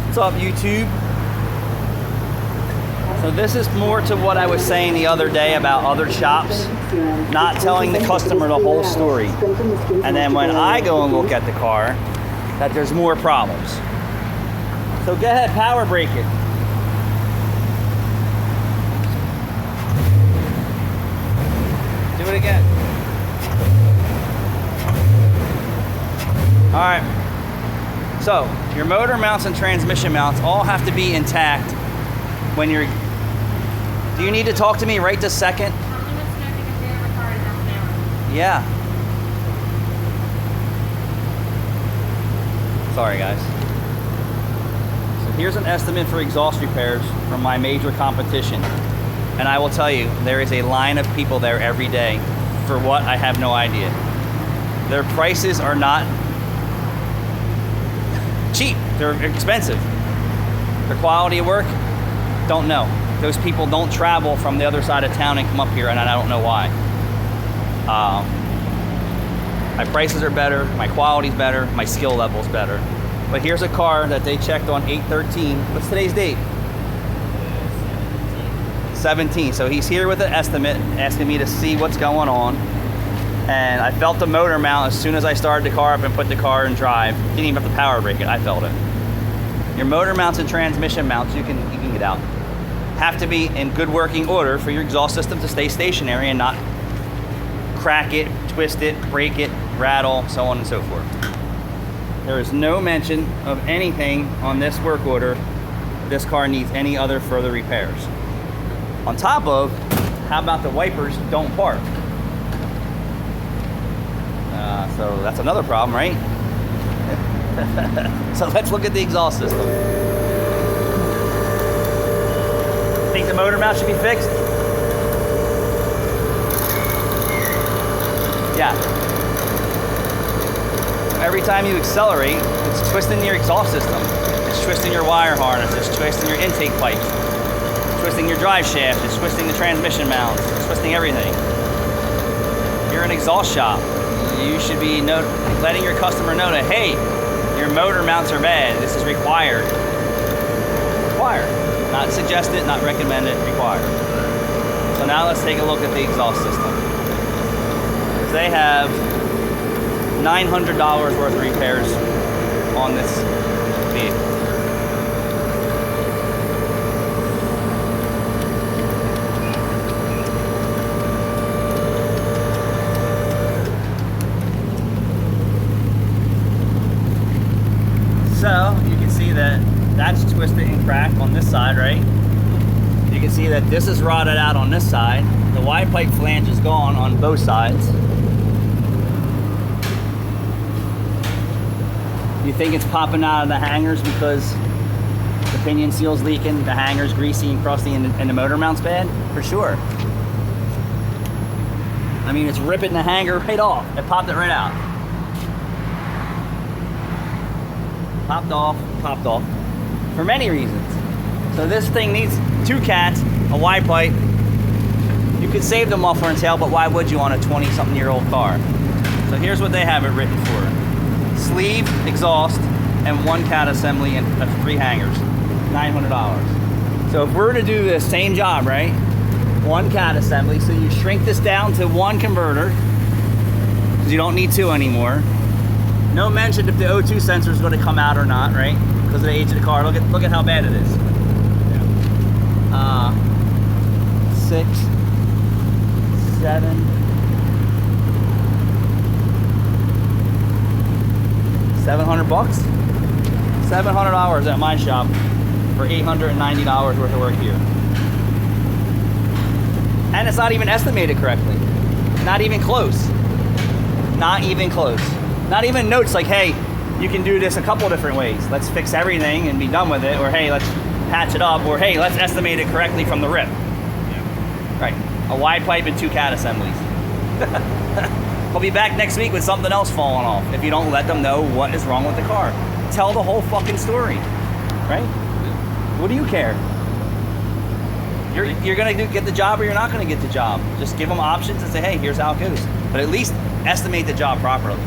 What's up, YouTube? So this is more to what I was saying the other day about other shops not telling the customer the whole story. And then when I go and look at the car, that there's more problems. So go ahead, power brake it. Do it again. All right. So your motor mounts and transmission mounts all have to be intact when you're... Do you need to talk to me right this second? Yeah. Sorry, guys. So here's an estimate for exhaust repairs from my major competition. And I will tell you, there is a line of people there every day. For what, I have no idea. Their prices are not cheap. They're expensive. Their quality of work, don't know. Those people don't travel from the other side of town and come up here, and I don't know why. My prices are better, my quality's better, my skill level's better. But here's a car that they checked on 8/13. What's today's date? 17. So he's here with an estimate, asking me to see what's going on. And I felt the motor mount as soon as I started the car up and put the car in drive. Didn't even have to power brake it, I felt it. Your motor mounts and transmission mounts, you can get out, have to be in good working order for your exhaust system to stay stationary and not crack it, twist it, break it, rattle, so on and so forth. There is no mention of anything on this work order this car needs any other further repairs. On top of, how about the wipers don't park? So that's another problem, right? So let's look at the exhaust system. Think the motor mount should be fixed? Yeah. Every time you accelerate, it's twisting your exhaust system. It's twisting your wire harness. It's twisting your intake pipes. It's twisting your drive shaft. It's twisting the transmission mounts. It's twisting everything. You're an exhaust shop. You should be letting your customer know that, hey, your motor mounts are bad. This is required. Required. Not suggested, not recommended, required. So now let's take a look at the exhaust system. They have $900 worth of repairs on this vehicle. So you can see that that's twisted and cracked on this side, right? You can see that this is rotted out on this side. The wide pipe flange is gone on both sides. You think it's popping out of the hangers because the pinion seal's leaking, the hanger's greasy and crusty, and the motor mount's bad? For sure. I mean, it's ripping the hanger right off. It popped it right out. Popped off, for many reasons. So this thing needs 2 cats, a wide pipe. You could save the muffler and tail, but why would you on a 20-something-year-old car? So here's what they have it written for. Sleeve, exhaust, and 1 cat assembly and 3 hangers. $900. So if we're to do the same job, right? 1 cat assembly, so you shrink this down to 1 converter, because you don't need 2 anymore. No mention if the O2 sensor is going to come out or not, right? Because of the age of the car. Look at how bad it is. 6, 7, 700 bucks? $700 at my shop for $890 worth of work here. And it's not even estimated correctly. Not even close. Not even close. Not even notes like, hey, you can do this a couple different ways. Let's fix everything and be done with it. Or hey, let's patch it up. Or hey, let's estimate it correctly from the rip. Yeah. Right. A wide pipe and 2 cat assemblies. We'll be back next week with something else falling off if you don't let them know what is wrong with the car. Tell the whole fucking story, right? What do you care? You're gonna get the job or you're not gonna get the job. Just give them options and say, hey, here's how it goes. But at least estimate the job properly.